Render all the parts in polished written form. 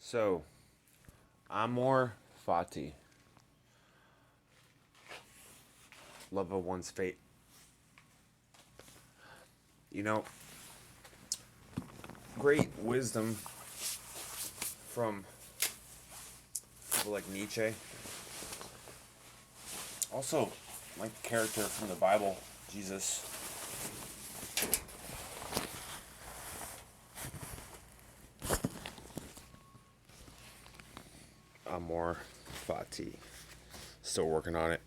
So, amor fati, love of one's fate. You know, great wisdom from people like Nietzsche. Also, like the character from the Bible, Jesus. Amor fati. Still working on it.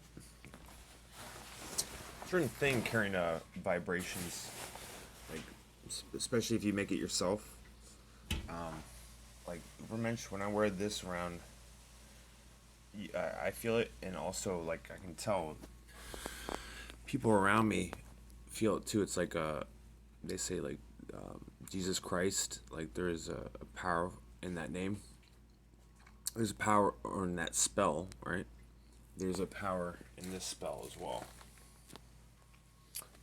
Certain thing carrying vibrations, like especially if you make it yourself. Like when I wear this around, I feel it, and also like I can tell people around me feel it too. It's like they say like Jesus Christ. Like there is a power in that name. There's a power in that spell, right? There's a power in this spell as well.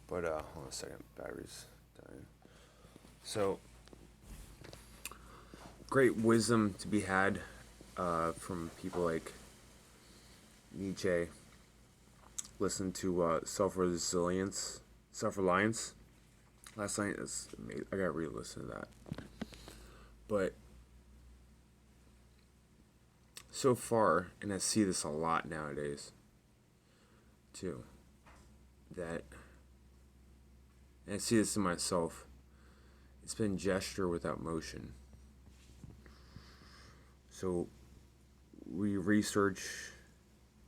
But hold on a second, battery's dying. So great wisdom to be had from people like Nietzsche. Listen to self-reliance. Last night is amazing. I gotta re-listen to that. But so far, and I see this a lot nowadays, too, that, and I see this in myself, it's been gesture without motion. So we research,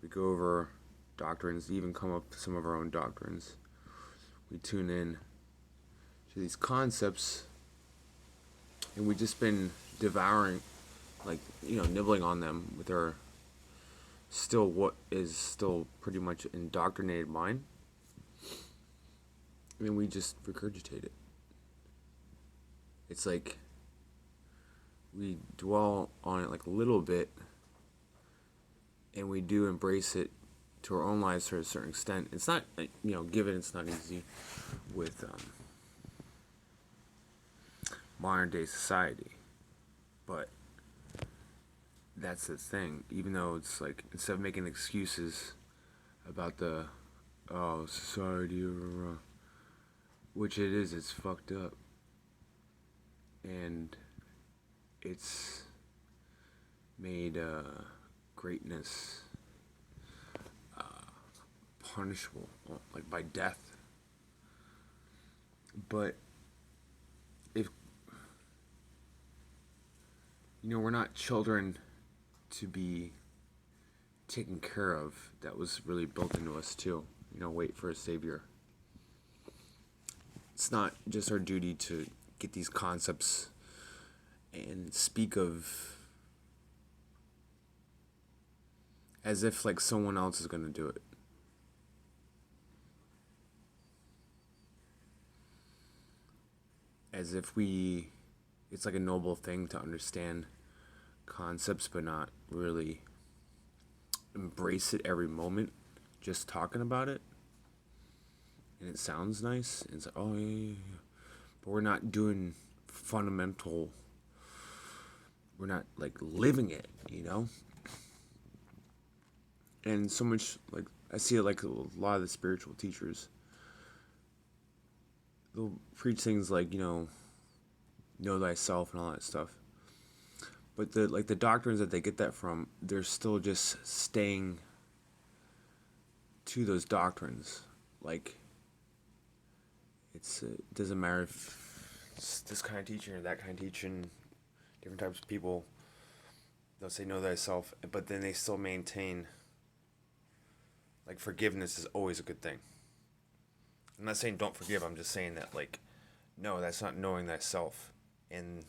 we go over doctrines, even come up with some of our own doctrines. We tune in to these concepts, and we've just been devouring, like, nibbling on them with our what is still pretty much indoctrinated mind. I mean, we just regurgitate it. It's like we dwell on it like a little bit, and we do embrace it to our own lives to a certain extent. It's not, given it's not easy with modern day society, but that's the thing. Even though it's like, instead of making excuses about the society, which it is, it's fucked up, and it's made greatness punishable, like by death. But if we're not children to be taken care of, that was really built into us too. Wait for a savior. It's not just our duty to get these concepts and speak of as if like someone else is going to do it. As if it's like a noble thing to understand concepts but not really embrace it every moment, just talking about it. And it sounds nice. And it's like, oh, yeah. But we're not doing fundamental, we're not like living it, And so much, like, I see it like a lot of the spiritual teachers, they'll preach things like, know thyself and all that stuff. But the doctrines that they get that from, they're still just staying to those doctrines. Like, it doesn't matter if it's this kind of teaching or that kind of teaching, different types of people, they'll say know thyself, but then they still maintain, like, forgiveness is always a good thing. I'm not saying don't forgive, I'm just saying that, like, no, that's not knowing thyself. And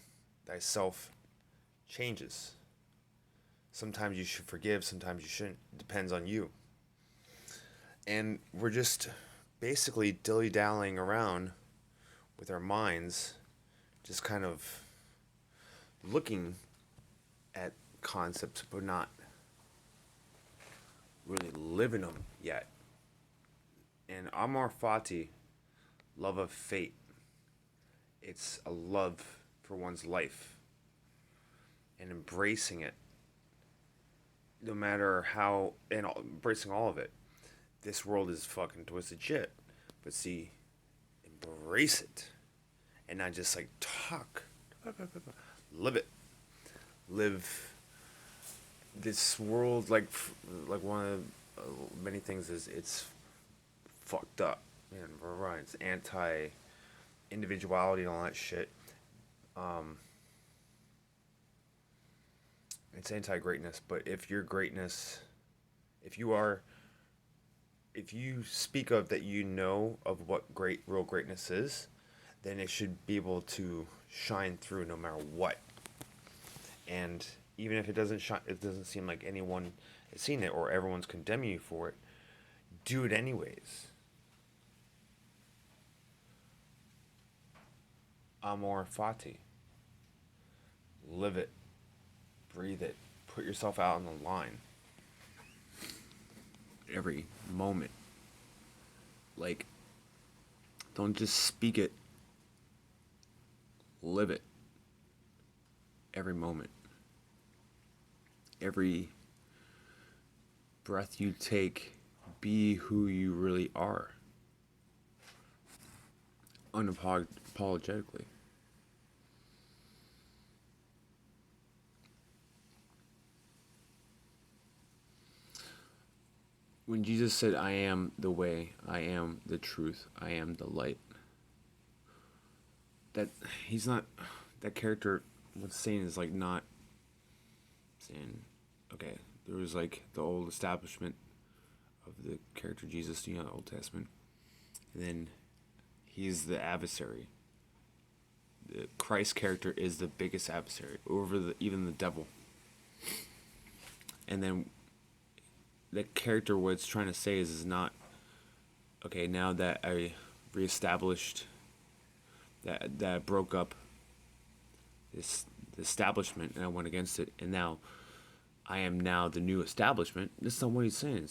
thyself changes. Sometimes you should forgive, sometimes you shouldn't. It depends on you. And we're just basically dilly-dallying around with our minds, just kind of looking at concepts, but not really living them yet. And amor fati, love of fate, it's a love for one's life. and embracing it, no matter how, and embracing all of it. This world is fucking twisted shit, but see, embrace it, and not just like talk. Live it. Live this world like one of many things is it's fucked up, man. Right? It's anti individuality and all that shit. Um, it's anti greatness. But if your greatness, if you are, if you speak of that, you know of what real greatness is, then it should be able to shine through no matter what. And even if it doesn't shine, it doesn't seem like anyone has seen it or everyone's condemning you for it. Do it anyways. Amor fati. Live it. Breathe it. Put yourself out on the line. Every moment. Like, don't just speak it. Live it. Every moment. Every breath you take, be who you really are. Unapologetically. When Jesus said, I am the way, I am the truth, I am the light, that he's not, that character, what's saying is like not saying, okay, there was like the old establishment of the character Jesus, the Old Testament, and then he's the adversary. The Christ character is the biggest adversary over even the devil. And then the character, what it's trying to say is not, okay, now that I reestablished, that I broke up this establishment and I went against it, and now I am now the new establishment. That's not what he's saying.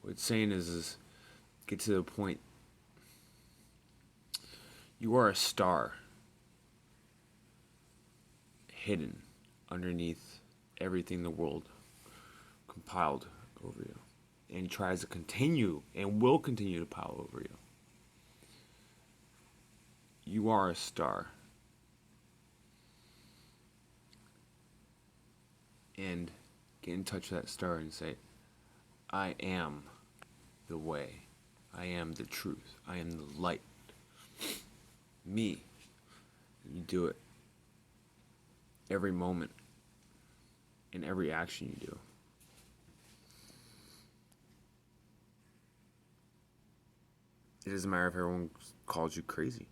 What it's saying is get to the point. You are a star hidden underneath everything in the world compiled over you, and tries to continue and will continue to pile over you. You are a star. And get in touch with that star and say, I am the way. I am the truth. I am the light. Me. You do it every moment, in every action you do. It doesn't matter if everyone calls you crazy.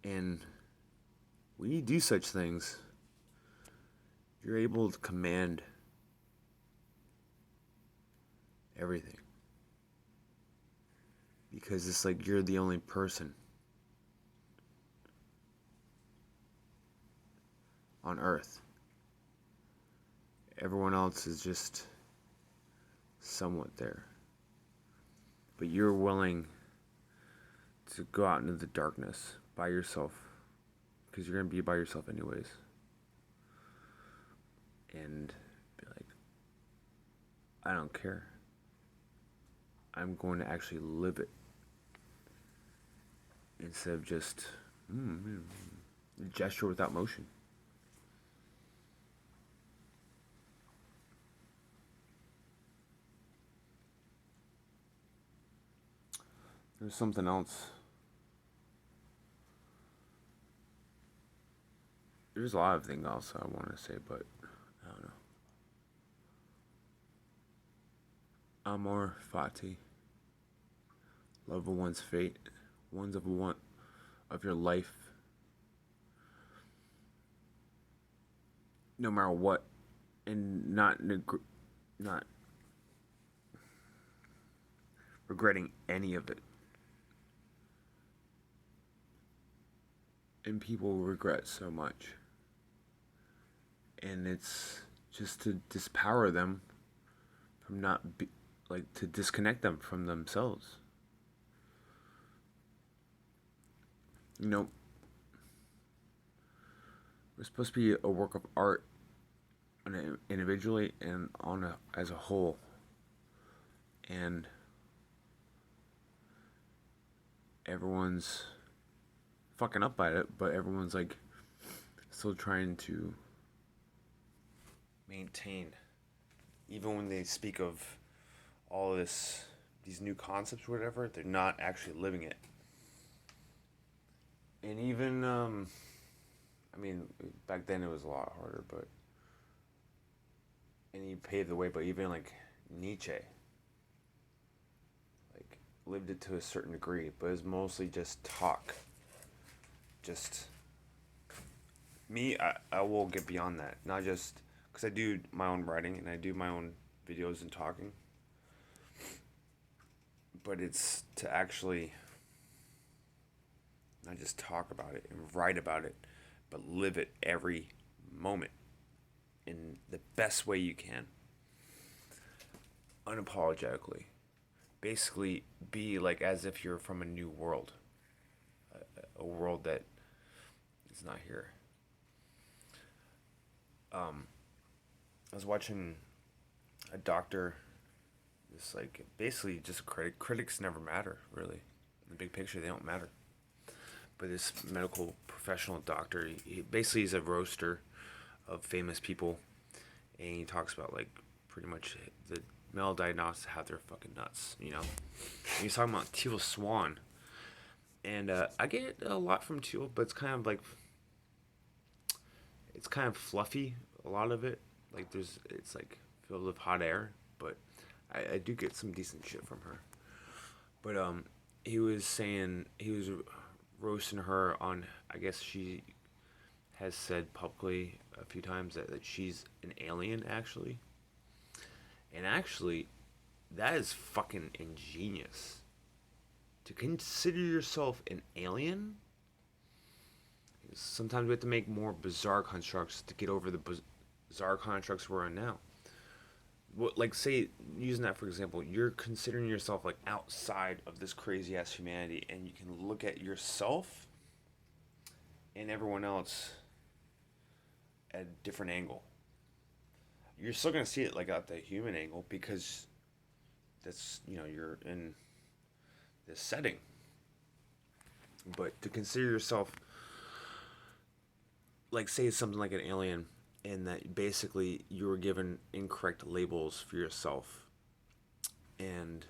And when you do such things, you're able to command everything. Because it's like you're the only person on earth. Everyone else is just somewhat there. But you're willing to go out into the darkness by yourself, because you're going to be by yourself anyways, and be like, I don't care. I'm going to actually live it, instead of just gesture without motion. There's something else. There's a lot of things else I want to say, but I don't know. Amor fati. Love of one's fate. One's of your life. No matter what. And not regretting any of it. And people regret so much. And it's just to dispower them from to disconnect them from themselves. It's supposed to be a work of art individually and as a whole. And everyone's fucking up by it, but everyone's like still trying to maintain, even when they speak of all these new concepts or whatever, they're not actually living it. And even I mean, back then it was a lot harder, but and he paved the way. But even like Nietzsche, like lived it to a certain degree, but it's mostly just talk. Just me, I will get beyond that. Not just because I do my own writing and I do my own videos and talking, but it's to actually not just talk about it and write about it, but live it every moment in the best way you can, unapologetically. Basically, be like as if you're from a new world, a world that is not here. I was watching a doctor. Just like basically just a critic. Critics never matter really. In the big picture, they don't matter. But this medical professional doctor, he basically is a roaster of famous people, and he talks about like pretty much the male diagnostics have their fucking nuts, you know. And he's talking about Teal Swan, and I get a lot from Teal, but it's kind of like it's kind of fluffy. A lot of it, like it's like filled with hot air, but I do get some decent shit from her. But he was saying he was roasting her on. I guess she has said publicly a few times that she's an alien actually, and actually, that is fucking ingenious. To consider yourself an alien. Sometimes we have to make more bizarre constructs to get over the bizarre constructs we're in now. What, like, say, using that for example, you're considering yourself like outside of this crazy ass humanity, and you can look at yourself and everyone else at a different angle. You're still gonna see it like at the human angle because that's you're in this setting. But to consider yourself like say something like an alien, and that basically you were given incorrect labels for yourself, and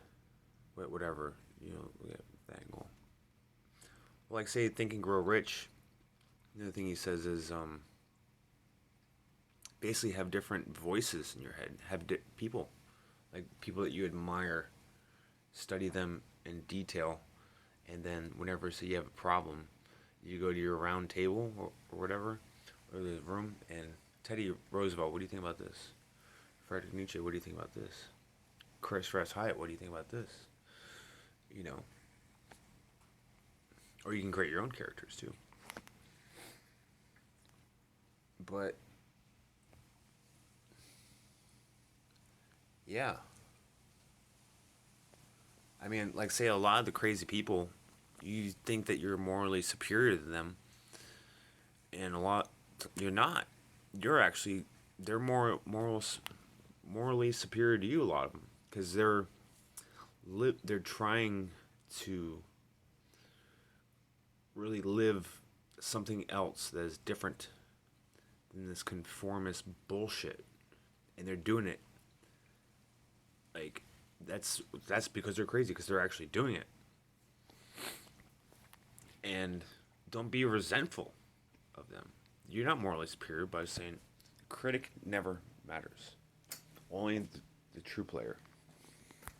whatever look at that angle. Like say Think and Grow Rich. The other thing he says is basically have different voices in your head. Have people like people that you admire, study them in detail, and then whenever say you have a problem, you go to your round table or whatever, or the room, and Teddy Roosevelt, what do you think about this? Friedrich Nietzsche, what do you think about this? Chris Rest Hyatt, what do you think about this? Or you can create your own characters too. But yeah, I mean, like say a lot of the crazy people, you think that you're morally superior to them, and a lot you're not. You're actually they're morally superior to you. A lot of them because they're trying to really live something else that is different than this conformist bullshit, and they're doing it. Like that's because they're crazy because they're actually doing it. And don't be resentful of them. You're not morally superior by saying critic never matters. Only the true player.